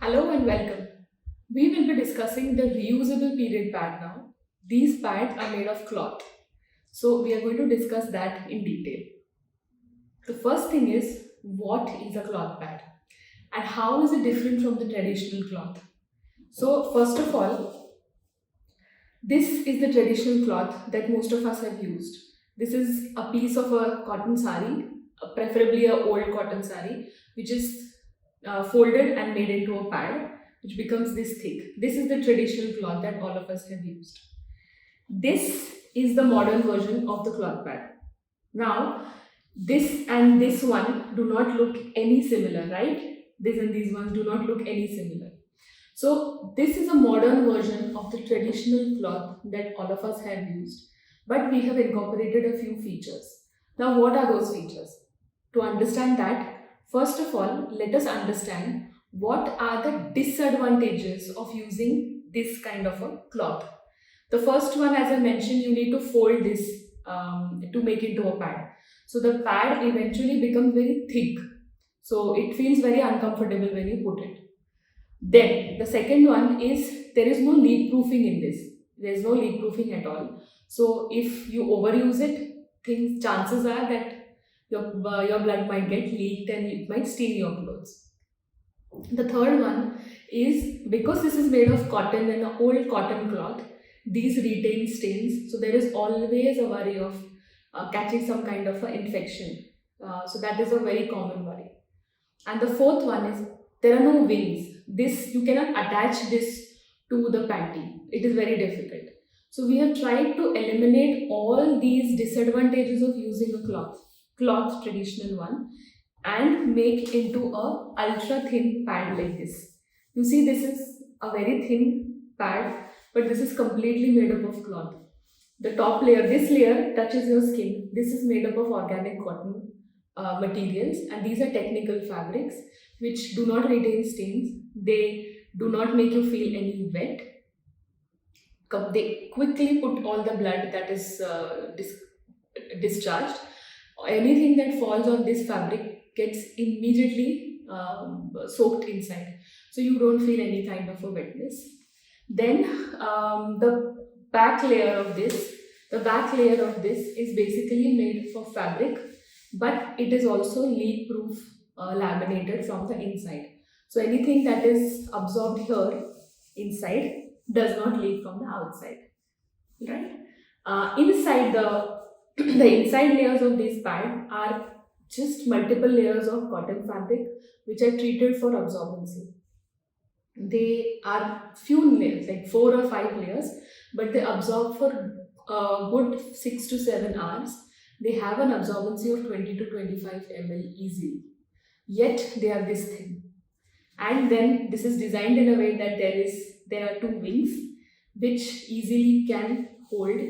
Hello and welcome. We will be discussing the reusable period pad now. These pads are made of cloth. So we are going to discuss that in detail. The first thing is, what is a cloth pad and how is it different from the traditional cloth? So first of all, this is the traditional cloth that most of us have used. This is a piece of a cotton sari, preferably a old cotton sari, which is folded and made into a pad, which becomes this thick. This is the traditional cloth that all of us have used. This is the modern version of the cloth pad. Now, this and this one do not look any similar, right? This and these ones do not look any similar. So this is a modern version of the traditional cloth that all of us have used, but we have incorporated a few features. Now, what are those features? To understand that, first of all, let us understand what are the disadvantages of using this kind of a cloth. The first one, as I mentioned, you need to fold this to make it into a pad. So the pad eventually becomes very thick. So it feels very uncomfortable when you put it. Then the second one is there is no leak proofing in this. There is no leak proofing at all. So if you overuse it, things chances are that your blood might get leaked and it might stain your clothes. The third one is because this is made of cotton and an old cotton cloth, these retain stains. So there is always a worry of catching some kind of an infection. So that is a very common worry. And the fourth one is there are no wings. This you cannot attach this to the panty. It is very difficult. So we have tried to eliminate all these disadvantages of using a cloth traditional one, and make into a ultra thin pad like this. You see, this is a very thin pad, but this is completely made up of cloth. The top layer, this layer touches your skin. This is made up of organic cotton materials, and these are technical fabrics which do not retain stains. They do not make you feel any wet. They quickly put all the blood that is discharged. Anything that falls on this fabric gets immediately soaked inside, so you don't feel any kind of a wetness. Then the back layer of this is basically made for fabric, but it is also leak proof, laminated from the inside. So anything that is absorbed here inside does not leak from the outside, right? Inside the inside layers of this pad are just multiple layers of cotton fabric which are treated for absorbency. They are few layers, like 4 or 5 layers, but they absorb for a good 6 to 7 hours. They have an absorbency of 20 to 25 ml easily, yet they are this thin. And then this is designed in a way that there are two wings which easily can hold.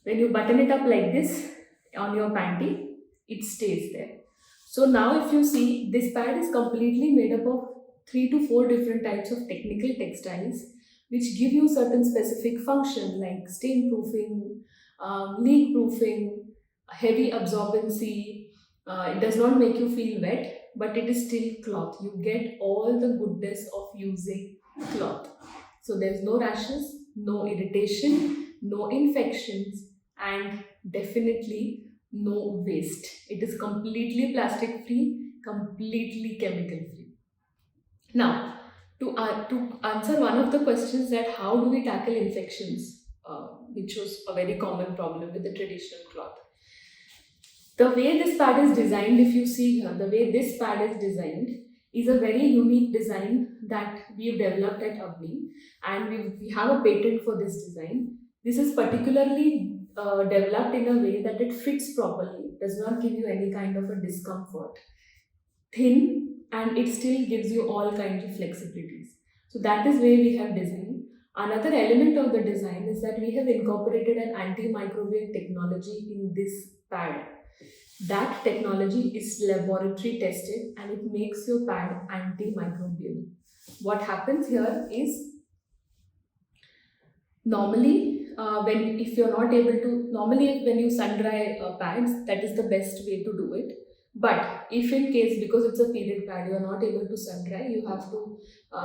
When you button it up like this on your panty, it stays there. So now if you see, this pad is completely made up of 3 to 4 different types of technical textiles which give you certain specific function like stain proofing, leak proofing, heavy absorbency. It does not make you feel wet, but it is still cloth. You get all the goodness of using cloth. So there's no rashes, no irritation, no infections, and definitely no waste. It is completely plastic free, completely chemical free. Now, to answer one of the questions that how do we tackle infections, which was a very common problem with the traditional cloth. The way this pad is designed, if you see here, the way this pad is designed is a very unique design that we've developed at Avni, and we have a patent for this design. This is particularly developed in a way that it fits properly, does not give you any kind of a discomfort, thin, and it still gives you all kinds of flexibilities. So that is where we have designed. Another element of the design is that we have incorporated an antimicrobial technology in this pad. That technology is laboratory tested and it makes your pad antimicrobial. What happens here is normally when you sun dry pads, that is the best way to do it. But if in case, because it's a period pad, you are not able to sun dry, you have to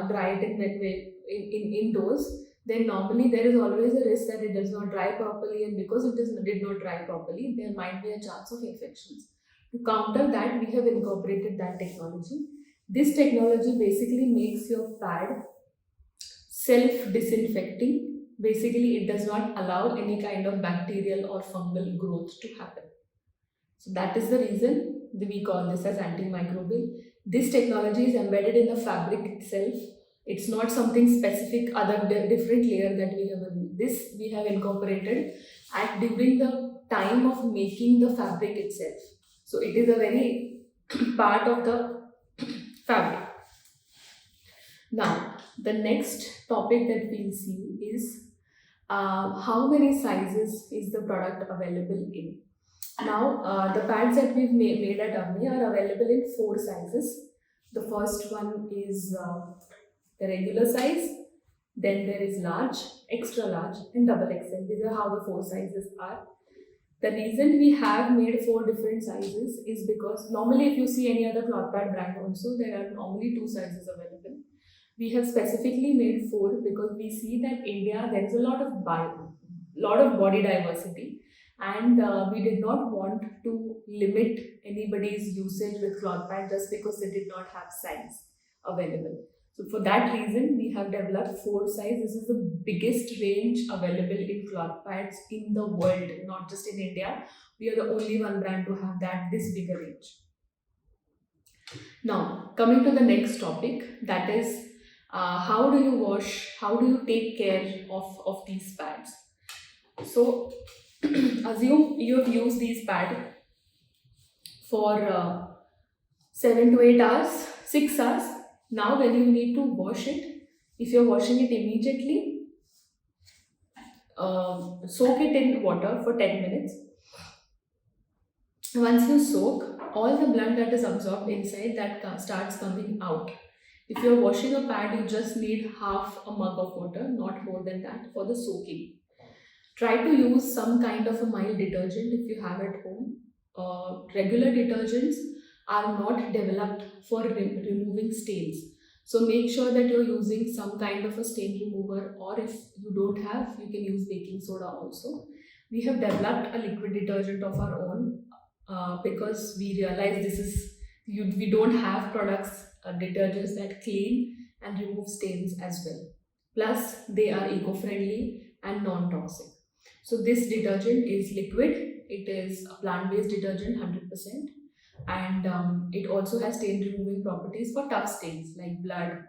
dry it in wet way in indoors. Then normally there is always a risk that it does not dry properly, and because did not dry properly, there might be a chance of infections. To counter that, we have incorporated that technology. This technology basically makes your pad self-disinfecting. Basically, it does not allow any kind of bacterial or fungal growth to happen. So that is the reason we call this as antimicrobial. This technology is embedded in the fabric itself. It's not something specific, other different layer that we have. This we have incorporated at during the time of making the fabric itself. So it is a very part of the fabric. Now, the next topic that we'll see is how many sizes is the product available in. Now, the pads that we've made at Avni are available in 4 sizes. The first one is the regular size, then there is large, extra large, and double XL. These are how the 4 sizes are. The reason we have made 4 different sizes is because normally if you see any other cloth pad brand also, there are normally 2 sizes available. We have specifically made 4 because we see that India, there is a lot of body diversity, and we did not want to limit anybody's usage with cloth pad just because they did not have size available. So for that reason, we have developed 4 size. This is the biggest range available in cloth pads in the world, not just in India. We are the only one brand to have this bigger range. Now, coming to the next topic, that is how do you wash, how do you take care of these pads? So, assume you have used these pads for 7 to 8 hours, 6 hours. Now when you need to wash it, if you're washing it immediately, soak it in water for 10 minutes. Once you soak, all the blood that is absorbed inside that starts coming out. If you're washing a pad, you just need half a mug of water, not more than that, for the soaking. Try to use some kind of a mild detergent if you have at home. Regular detergents are not developed for removing stains. So make sure that you're using some kind of a stain remover, or if you don't have, you can use baking soda also. We have developed a liquid detergent of our own because we realize we don't have products, detergents that clean and remove stains as well. Plus, they are eco-friendly and non-toxic. So this detergent is liquid. It is a plant-based detergent, 100%. And it also has stain removing properties for tough stains like blood,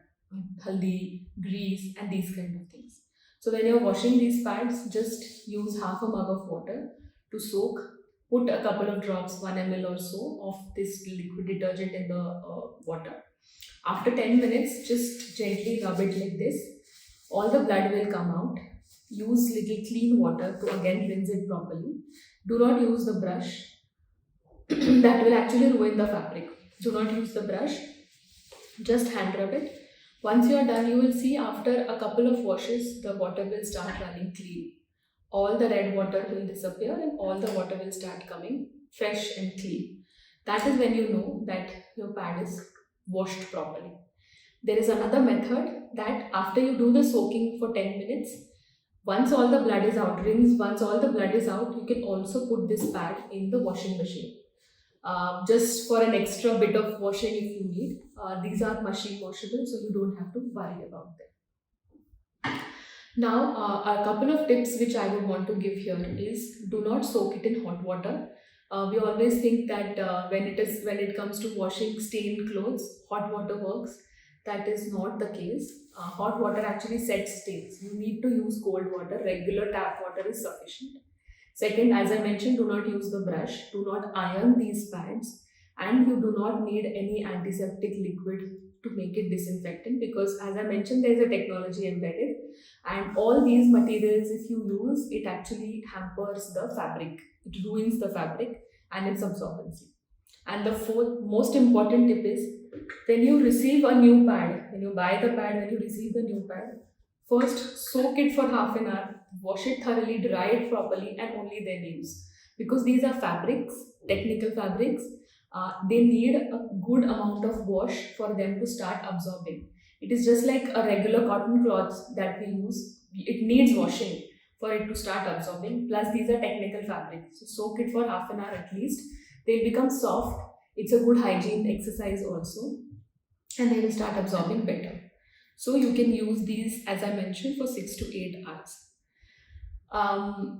haldi, grease, and these kind of things. So when you're washing these pads, just use half a mug of water to soak. Put a couple of drops, 1 ml or so, of this liquid detergent in the water. After 10 minutes, just gently rub it like this. All the blood will come out. Use little clean water to again rinse it properly. Do not use the brush. That will actually ruin the fabric. Do not use the brush. Just hand rub it. Once you are done, you will see after a couple of washes, the water will start running clean. All the red water will disappear and all the water will start coming fresh and clean. That is when you know that your pad is washed properly. There is another method that after you do the soaking for 10 minutes, once all the blood is out, rinse, once all the blood is out, you can also put this pad in the washing machine. Just for an extra bit of washing if you need. These are machine washable, so you don't have to worry about them. Now, a couple of tips which I would want to give here is do not soak it in hot water. We always think that when it comes to washing stained clothes, hot water works. That is not the case. Hot water actually sets stains. You need to use cold water. Regular tap water is sufficient. Second, as I mentioned, do not use the brush. Do not iron these pads. And you do not need any antiseptic liquid to make it disinfectant, because as I mentioned, there is a technology embedded, and all these materials, if you use, it actually hampers the fabric. It ruins the fabric and its absorbency. And the fourth most important tip is, when you receive a new pad, when you buy the pad, when you receive the new pad, first soak it for half an hour, wash it thoroughly, dry it properly, and only then use. Because these are fabrics, technical fabrics, they need a good amount of wash for them to start absorbing. It is just like a regular cotton cloth that we use. It needs washing for it to start absorbing. Plus, these are technical fabrics. So, soak it for half an hour at least. They'll become soft. It's a good hygiene exercise also. And they will start absorbing better. So, you can use these, as I mentioned, for 6 to 8 hours.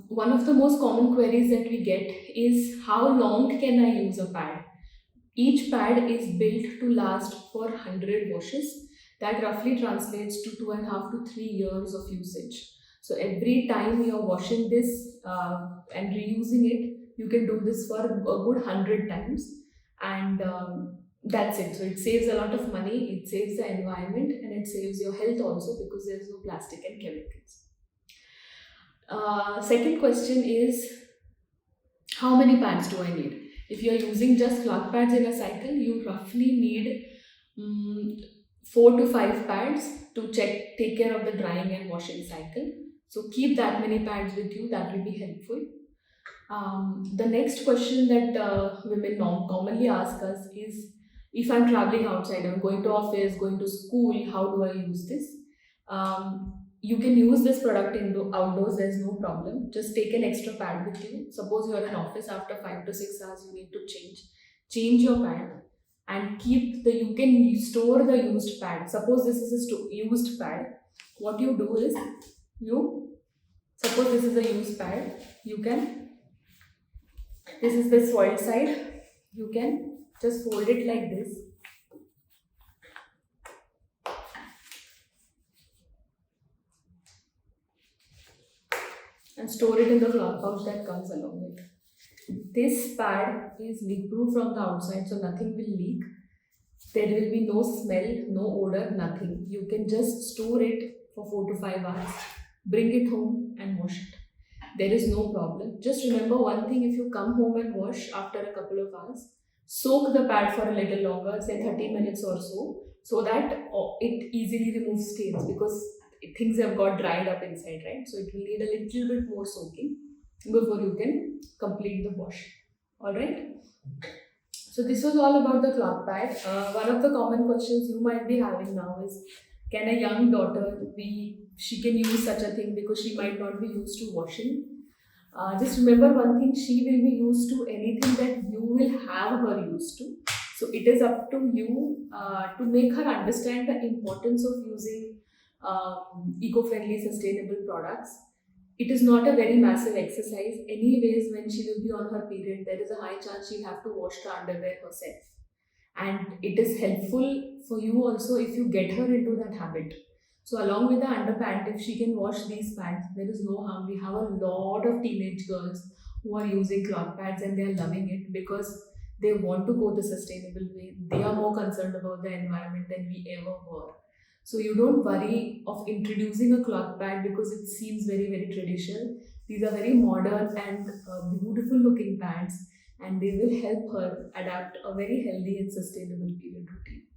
One of the most common queries that we get is how long can I use a pad? Each pad is built to last for 100 washes. That roughly translates to 2.5 to 3 years of usage. So every time you're washing this and reusing it, you can do this for a good 100 times. And that's it. So it saves a lot of money, it saves the environment, and it saves your health also because there's no plastic and chemicals. Second question is, how many pads do I need? If you're using just cloth pads in a cycle, you roughly need 4 to 5 pads to take care of the drying and washing cycle. So keep that many pads with you, that will be helpful. The next question that women commonly ask us is, if I'm traveling outside, I'm going to office, going to school, how do I use this? You can use this product outdoors, there's no problem. Just take an extra pad with you. Suppose you're in office, after 5 to 6 hours you need to change your pad, and you can store the used pad. Suppose this is a used pad. What you do is, suppose this is a used pad, this is the soiled side, you can just fold it like this. And store it in the cloth pouch that comes along with. This pad is leak proof from the outside, so nothing will leak. There will be no smell, no odor, nothing. You can just store it for 4 to 5 hours, bring it home and wash it. There is no problem. Just remember one thing, if you come home and wash after a couple of hours, soak the pad for a little longer, say 30 minutes or so that it easily removes stains, because things have got dried up inside, right? So it will need a little bit more soaking before you can complete the wash. Alright? So this was all about the cloth pad. One of the common questions you might be having now is, can a young daughter she can use such a thing because she might not be used to washing? Just remember one thing, she will be used to anything that you will have her used to. So it is up to you to make her understand the importance of using eco-friendly, sustainable products. It is not a very massive exercise. Anyways, when she will be on her period, there is a high chance she'll have to wash the underwear herself. And it is helpful for you also if you get her into that habit. So along with the underpant, if she can wash these pads, there is no harm. We have a lot of teenage girls who are using cloth pads and they are loving it because they want to go the sustainable way. They are more concerned about the environment than we ever were. So you don't worry of introducing a cloth pad because it seems very, very traditional. These are very modern and beautiful looking pads, and they will help her adapt a very healthy and sustainable period routine.